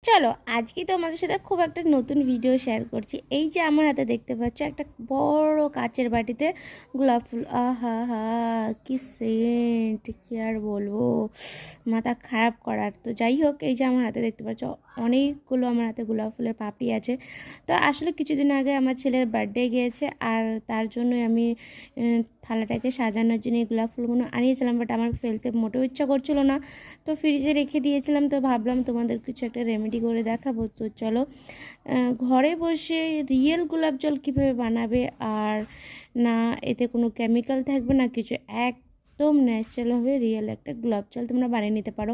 চলো আজকে তোমাদের সাথে খুব একটা নতুন ভিডিও শেয়ার করছি। এই যে আমার হাতে দেখতে পাচ্ছ একটা বড় কাচের বাটিতে গোলাপ ফুল। আহা হা, কি সেন্ট, কি আর বলবো, মাথা খারাপ করার। তো যাই হোক, এই যে আমার হাতে দেখতে পাচ্ছ অনেকগুলো আমার হাতে গোলাপ ফুলের পাপড়ি আছে। তো আসলে কিছুদিন আগে আমার ছেলের বার্থডে গিয়েছে, আর তার জন্যই আমি থালাটাকে সাজানোর জন্য এই গোলাপ ফুলগুলো আনিয়েছিলাম, বাট আমার ফেলতে মোটেও ইচ্ছা করছিল না। তো ফ্রিজে রেখে দিয়েছিলাম। তো ভাবলাম তোমাদের কিছু একটা রেমেডি করে দেখাবো। তো চলো, ঘরে বসে রিয়েল গোলাপ জল কীভাবে বানাবে, আর না এতে কোনো কেমিক্যাল থাকবে না কিছু, একদম ন্যাচারালভাবে রিয়েল একটা গোলাপ জল তোমরা বানিয়ে নিতে পারো।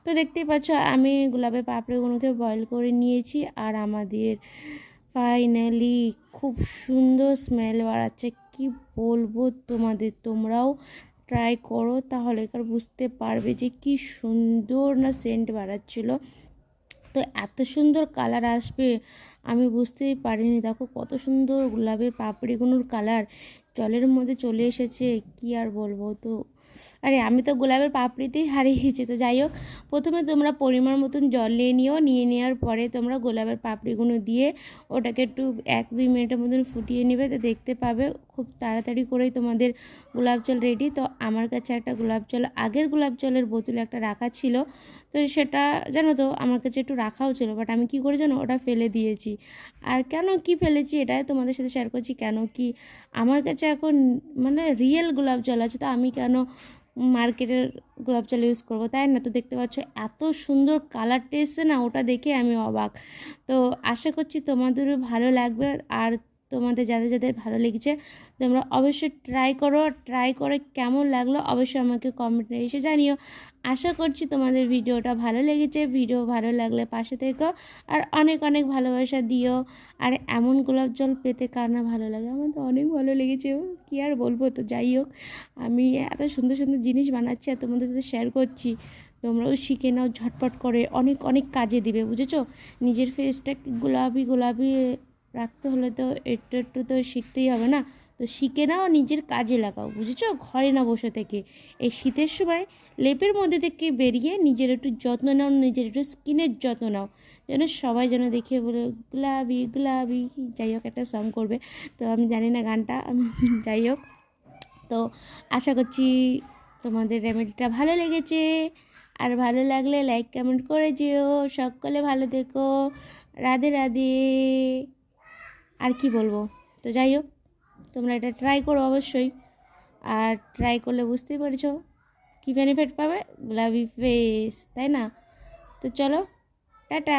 তো দেখতেই পাচ্ছ আমি গোলাপের পাপড়িগুলোকে বয়েল করে নিয়েছি, আর আমাদের ফাইনালি খুব সুন্দর স্মেল বাড়াচ্ছে। কি বলবো তোমাদের, তোমরাও ট্রাই করো, তাহলে এবার বুঝতে পারবে যে কি সুন্দর না সেন্ট বাড়াচ্ছিল। তো এত সুন্দর কালার আসবে আমি বুঝতেই পারিনি। দেখো কত সুন্দর গোলাপের পাপড়িগুলোর কালার জলের মধ্যে চলে এসেছে, কি আর বলবো। তো আরে আমি তো গোলাপের পাপড়িতেই হারিয়ে গেছি। তো যাই হোক, প্রথমে তোমরা পরিমাণ মতন জল নিয়ে নেওয়ার পরে তোমরা গোলাপের পাপড়িগুলো দিয়ে ওটাকে একটু 1-2 মিনিটের মতন ফুটিয়ে নেবে। তো দেখতে পাবে খুব তাড়াতাড়ি করেই তোমাদের গোলাপ জল রেডি। তো আমার কাছে একটা গোলাপ জল, আগের গোলাপ জলের বোতলে একটা রাখা ছিল। তো সেটা জানো তো আমার কাছে একটু রাখাও ছিল, বাট আমি কী করে জানো ওটা ফেলে দিয়েছি। আর কেন কি ফেলেছি এটাই তোমাদের সাথে শেয়ার করছি। কেন কি, আমার কাছে এখন মানে রিয়েল গোলাপ জল আছে, তো আমি কেন মার্কেটের গোলাপ জল ইউজ করবো, তাই না? তো দেখতে পাচ্ছ এত সুন্দর কালারটা এসছে না, ওটা দেখে আমি অবাক। তো আশা করছি তোমাদেরও ভালো লাগবে, আর তোমাদের যাদের যাদের ভালো লেগেছে তোমরা অবশ্যই ট্রাই করো। ট্রাই করে কেমন লাগলো অবশ্যই আমাকে কমেন্টে এসে জানিও। আশা করছি তোমাদের ভিডিওটা ভালো লেগেছে। ভিডিও ভালো লাগলে পাশে থেকো, আর অনেক অনেক ভালোবাসা দিও। আর এমন গোলাপ জল পেতে কার না ভালো লাগে, আমার তো অনেক ভালো লেগেছে, কী আর বলবো। তো যাই হোক, আমি এত সুন্দর সুন্দর জিনিস বানাচ্ছি আর তোমাদের সাথে শেয়ার করছি। তোমরাও শিখে নাও ঝটপট করে, অনেক অনেক কাজে দিবে, বুঝেছো? নিজের ফেসটাকে গোলাপি গোলাপি রাখতে হলে তো একটু একটু তো শিখতেই হবে না? তো শিখে নাও, নিজের কাজে লাগাও, বুঝেছো? ঘরে না বসে থেকে এই শীতের সময় লেপের মধ্যে থেকে বেরিয়ে নিজের একটু যত্ন নাও, নিজের একটু স্কিনের যত্ন নাও, যেন সবাই যেন দেখে বলে গুলাবি গুলাবি। যাই হোক, একটা সং করবে, তো আমি জানি না গানটা আমি যাই হোক, তো আশা করছি তোমাদের রেমেডিটা ভালো লেগেছে। আর ভালো লাগলে লাইক কমেন্ট করে যেও। সকলে ভালো থেকো। রাধে রাধে। আর কি বলবো। তো যাই হোক, তোমরা এটা ট্রাই করো অবশ্যই। আর ট্রাই করলে বুঝতেই পারছো কী বেনিফিট পাবে, গোলাপি ফেস, তাই না? তো চলো, টাটা।